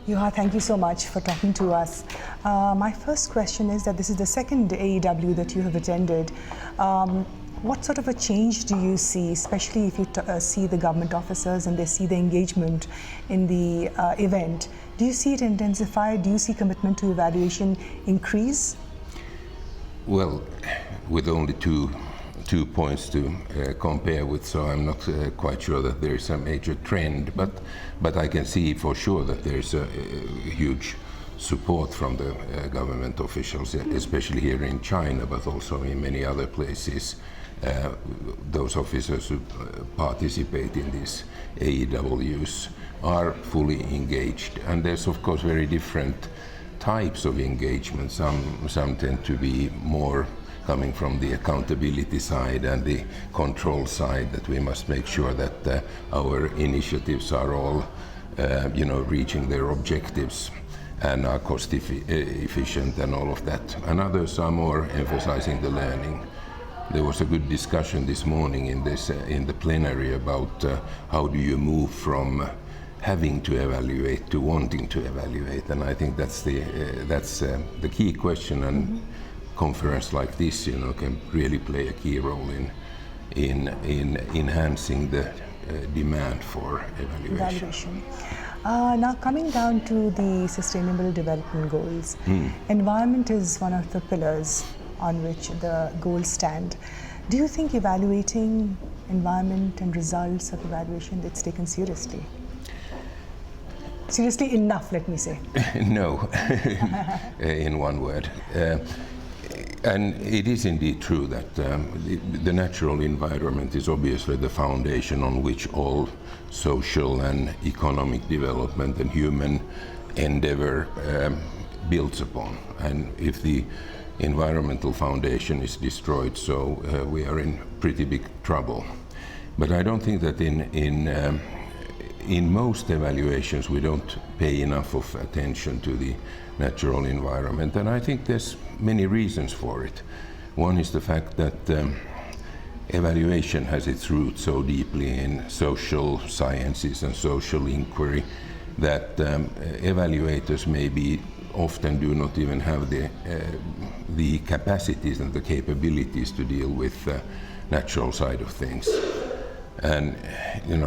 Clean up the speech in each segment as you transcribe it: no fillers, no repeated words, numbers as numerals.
Juha, thank you so much for talking to us. My first question is that this is the second AEW that you have attended. What sort of a change do you see, especially if you see the government officers and they see the engagement in the event? Do you see it intensify? Do you see commitment to evaluation increase? Well, with only two points to compare with, so I'm not quite sure that there is a major trend, but I can see for sure that there is a huge support from the government officials, especially here in China, but also in many other places. Those officers who participate in these AEWs are fully engaged, and there's of course very different types of engagement. Some tend to be more coming from the accountability side and the control side, that we must make sure that our initiatives are all reaching their objectives and are cost efficient and all of that. And others are more emphasizing the learning. There was a good discussion this morning in the plenary about how do you move from having to evaluate to wanting to evaluate, and I think that's the key question. And conference like this, can really play a key role in enhancing the demand for evaluation. Now coming down to the Sustainable Development Goals, environment is one of the pillars on which the goals stand. Do you think evaluating environment and results of evaluation, it's taken seriously? Seriously enough, let me say. No, in one word. And it is indeed true that the natural environment is obviously the foundation on which all social and economic development and human endeavor builds upon. And if the environmental foundation is destroyed, so we are in pretty big trouble. But I don't think that in most evaluations we don't pay enough of attention to the natural environment, and I think there's many reasons for it. One is the fact that evaluation has its roots so deeply in social sciences and social inquiry that evaluators maybe often do not even have the capacities and the capabilities to deal with the natural side of things. And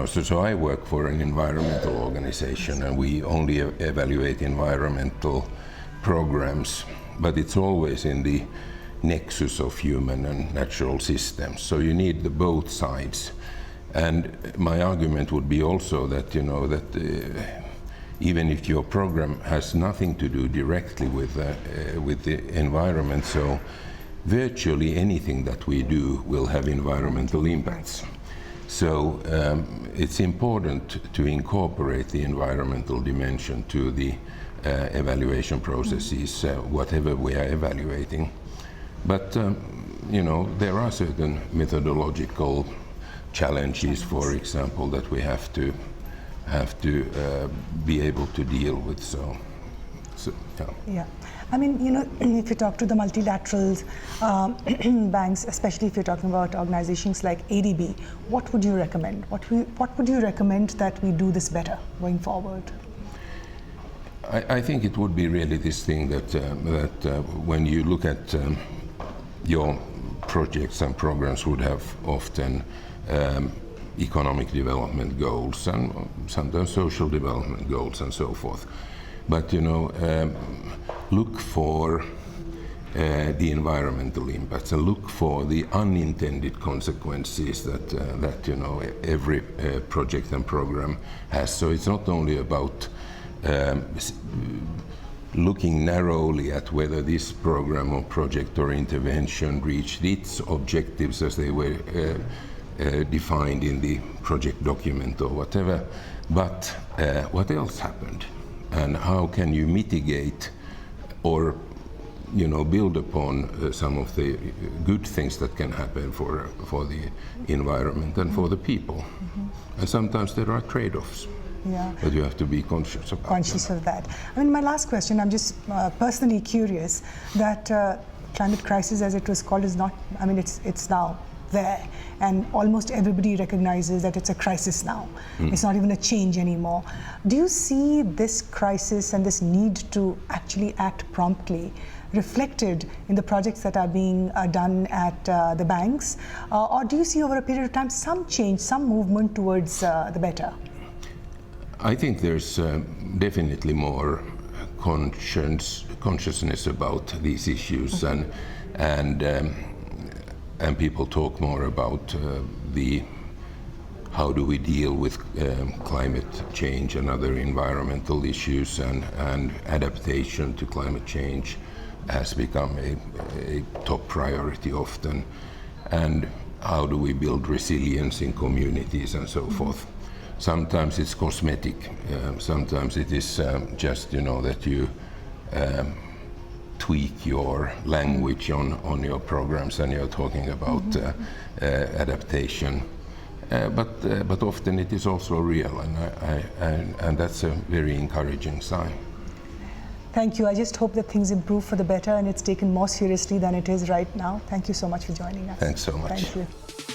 so I work for an environmental organization, and we only evaluate environmental programs, but it's always in the nexus of human and natural systems. So you need the both sides. And my argument would be also that even if your program has nothing to do directly with the environment, so virtually anything that we do will have environmental impacts. So it's important to incorporate the environmental dimension to the evaluation processes, whatever we are evaluating. But there are certain methodological challenges, for example, that we have to be able to deal with. So yeah. I mean, if you talk to the multilaterals, banks, especially if you're talking about organizations like ADB, what would you recommend? What would you recommend that we do this better going forward? I think it would be really this thing that when you look at your projects and programs would have often economic development goals and sometimes social development goals and so forth. But look for the environmental impacts and look for the unintended consequences that every project and program has. So it's not only about looking narrowly at whether this program or project or intervention reached its objectives as they were defined in the project document or whatever, but what else happened and how can you mitigate or build upon some of the good things that can happen for the environment and for the people. And sometimes there are trade-offs. Yeah. But you have to be conscious of that. I mean, my last question, I'm just personally curious that climate crisis, as it was called, is not, I mean, it's now there, and almost everybody recognizes that it's a crisis now. It's not even a change anymore. Do you see this crisis and this need to actually act promptly reflected in the projects that are being done at the banks? Or do you see over a period of time some change, some movement towards the better? I think there's definitely more consciousness about these issues, and people talk more about how do we deal with climate change and other environmental issues, and adaptation to climate change has become a top priority often, and how do we build resilience in communities and so forth. Sometimes it's cosmetic, sometimes it is just, that you tweak your language on your programs and you're talking about adaptation. But often it is also real, and that's a very encouraging sign. Thank you. I just hope that things improve for the better and it's taken more seriously than it is right now. Thank you so much for joining us. Thanks so much. Thank you.